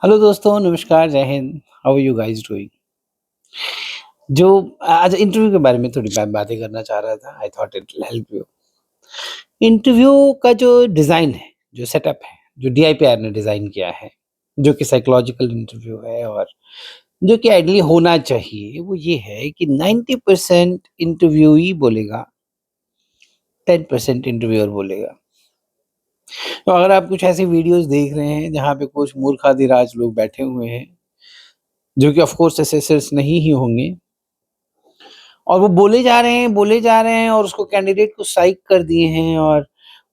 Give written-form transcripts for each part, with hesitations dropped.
Hello दोस्तों, नमस्कार, जय हिंद। How are you guys doing? जो आज इंटरव्यू के बारे में थोड़ी मैं बातें करना चाह रहा था। I thought it will help you. Interview का जो डिज़ाइन है, जो सेटअप है, जो डीआईपीआर ने डिज़ाइन किया है, जो कि साइकोलॉजिकल इंटरव्यू है और जो कि आइडियली होना चाहिए, वो ये है कि 90% इंटरव्यूई बोलेगा, 10% इंटरव्यूअर बोलेगा। तो अगर आप कुछ ऐसी वीडियोज़ देख रहे हैं, जहाँ पे कुछ मूर्खाधिराज लोग बैठे हुए हैं, जो कि ऑफ़ कोर्स असेसर्स नहीं ही होंगे, और वो बोले जा रहे हैं और उसको कैंडिडेट को साइक कर दिए हैं और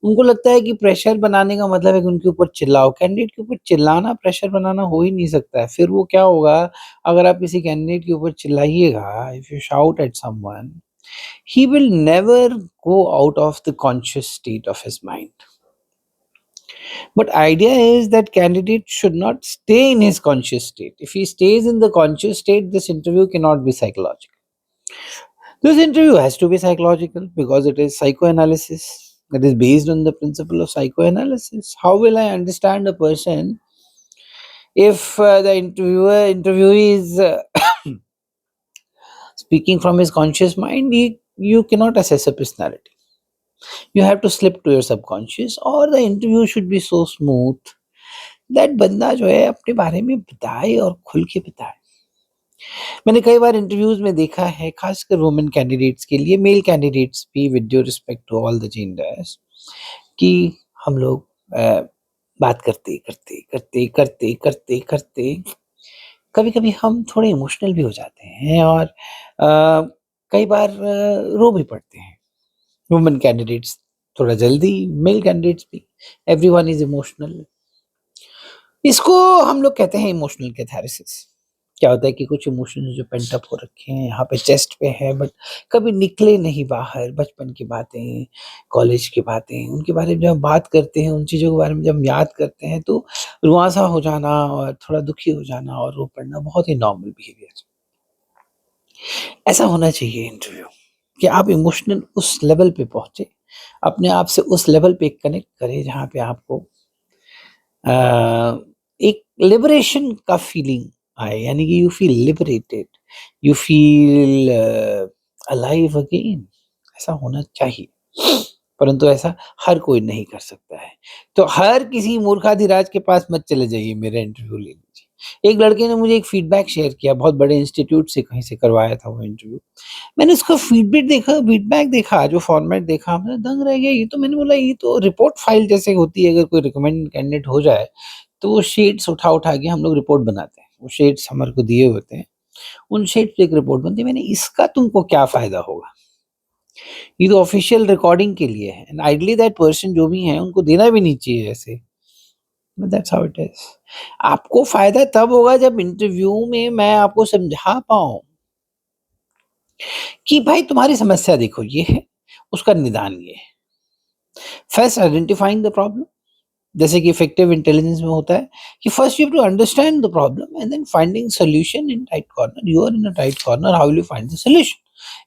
उनको लगता है कि प्रेशर बनाने का मतलब है कि उनके ऊपर चिल्लाओ। कैंडिडेट के ऊपर चिल्लाना प्रेशर बनाना हो ही नहीं सकता है। फिर वो क्या होगा, अगर आप किसी कैंडिडेट के ऊपर चिल्लाइएगा, if you shout at someone, he will never go out of the conscious state of his mind. But idea is that candidate should not stay in his conscious state. If he stays in the conscious state, this interview cannot be psychological. This interview has to be psychological because it is psychoanalysis. It is based on the principle of psychoanalysis. How will I understand a person if the interviewee is speaking from his conscious mind? You cannot assess a personality. You have to slip to your subconscious, or the interview should be so smooth that बंदा जो है अपने बारे में बताए और खुल के बताए। मैंने कई बार इंटरव्यूज़ में देखा है, खासकर वुमेन कैंडिडेट्स के लिए, मेल कैंडिडेट्स भी, with due respect to all the genders, कि हम लोग बात करते कभी-कभी हम थोड़े इमोशनल भी हो जाते हैं और कई बार रो भी पड़ते हैं। वुमेन कैंडिडेट्स थोड़ा जल्दी, मेल कैंडिडेट्स भी, एवरीवन इज़ इमोशनल। इसको हम लोग कहते हैं इमोशनल कैथारसिस। क्या होता है कि कुछ इमोशंस जो पेंट अप हो रखे हैं, यहाँ पे चेस्ट पे है, बट कभी निकले नहीं बाहर। बचपन की बातें, कॉलेज की बातें, उनके बारे में जब हम बात करते हैं, उन चीज़ों के बारे में जब हम याद करते हैं, तो रुआँसा हो जाना और थोड़ा दुखी हो जाना और रो पड़ना बहुत ही नॉर्मल बिहेवियर है। ऐसा होना चाहिए इंटरव्यू, कि आप इमोशनल उस लेवल पे पहुँचे, अपने आप से उस लेवल पे कनेक्ट करें जहाँ पे आपको अ, एक लिबरेशन का फीलिंग आए, यानी कि you feel liberated, you feel alive again. ऐसा होना चाहिए, परंतु ऐसा हर कोई नहीं कर सकता है। तो हर किसी मूर्खाधिराज के पास मत चले जाइए मेरा इंटरव्यू ले लीजिए। एक लड़के ने मुझे एक फीडबैक शेयर किया, बहुत बड़े इंस्टीट्यूट से कहीं से करवाया था वो इंटरव्यू। मैंने उसका फीडबैक देखा, जो फॉर्मेट देखा, मैं दंग रह गया। ये तो, मैंने बोला, ये तो रिपोर्ट फाइल जैसे होती है। अगर कोई रिकमेंडेड कैंडिडेट हो जाए, तो वो शीट्स उठा के हम लोग रिपोर्ट बनाते हैं। वो शीट्स हमारे को दिए होते हैं, उन शीट्स पे एक रिपोर्ट बनती है। मैंने, इसका तुमको क्या फ़ायदा होगा? ये तो ऑफ़िशियल रिकॉर्डिंग के लिए है, एंड आइडली दैट पर्सन जो भी हैं, उनको देना भी नहीं चाहिए ऐसे। But that's how it is. आपको फ़ायदा तब होगा जब इंटरव्यू में मैं आपको समझा पाऊँ कि भाई तुम्हारी समस्या देखो ये है, उसका निदान ये है। फर्स्ट आइडेंटिफाइंग द प्रॉब्लम, जैसे कि इफेक्टिव इंटेलिजेंस में होता है कि first you have to understand the problem and then finding solution in right corner. You are in a right corner, how will you find the solution?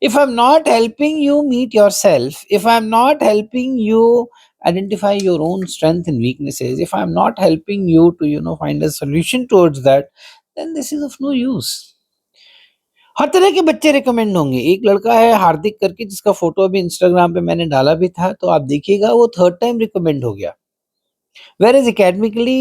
If I'm not helping you meet yourself, if I'm not helping you identify your own strength and weaknesses, if I'm not helping you to, find a solution towards that, then this is of no use. हर तरह के बच्चे recommend होंगे। एक लड़का है हार्दिक करके, जिसका photo अभी इंस्टाग्राम पे मैंने डाला भी था, तो आप देखिएगा, वो थर्ड टाइम रिकमेंड हो गया। Whereas academically,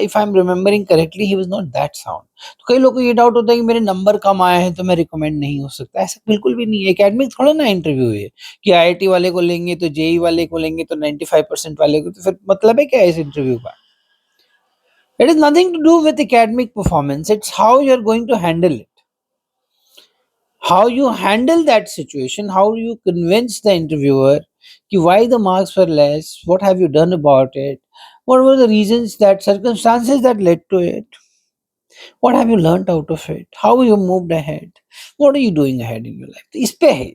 if I'm remembering correctly, he was not that sound. तो कई लोगों को ये डाउट होता है कि मेरे नंबर कम आए हैं तो मैं रिकमेंड नहीं हो सकता। ऐसा बिल्कुल भी नहीं है। एकेडमिक थोड़ा ना इंटरव्यू है कि आईआईटी वाले को लेंगे तो जेई वाले को लेंगे तो 95% वाले को, तो फिर मतलब है क्या इस इंटरव्यू का? It is nothing to do with academic performance. It's how you're going to handle it. How you handle that situation, how you convince the interviewer कि why the marks were less, what have you done about it, what were the reasons, that circumstances that led to it, what have you learnt out of it, how you moved ahead, what are you doing ahead in your life। तो इस पे है।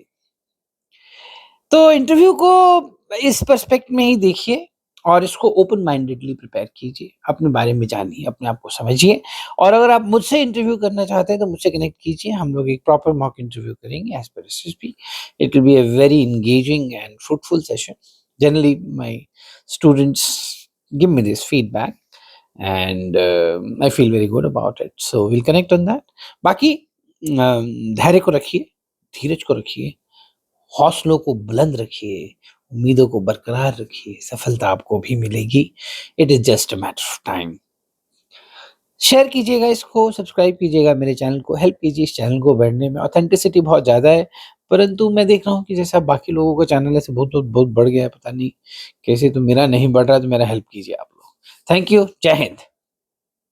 तो interview को इस पर्सपेक्ट में ही देखिए और इसको ओपन माइंडेडली प्रिपेयर कीजिए, अपने बारे में जानिए, अपने आप को समझिए। और अगर आप मुझसे इंटरव्यू करना चाहते हैं तो मुझसे कनेक्ट कीजिए, हम लोग एक प्रॉपर मॉक इंटरव्यू करेंगे as per SSP. It will be a very engaging and fruitful session. Generally my students give me this feedback, and I feel very good about it, so will connect on that. बाकी धैर्य को रखिए, धीरज को रखिए, हौसलों को बुलंद रखिए, उम्मीदों को बरकरार रखिए, सफलता आपको भी मिलेगी। It is just a matter of time. Share कीजिएगा इसको, सब्सक्राइब कीजिएगा मेरे चैनल को, हेल्प कीजिए इस चैनल को बढ़ने में। ऑथेंटिसिटी बहुत ज़्यादा है, परंतु मैं देख रहा हूँ कि जैसा बाकी लोगों का चैनल ऐसे बहुत बढ़ गया है, पता नहीं कैसे, तो मेरा नहीं बढ़ रहा, तो मेरा हेल्प कीजिए आप लोग। थैंक यू, जय हिंद।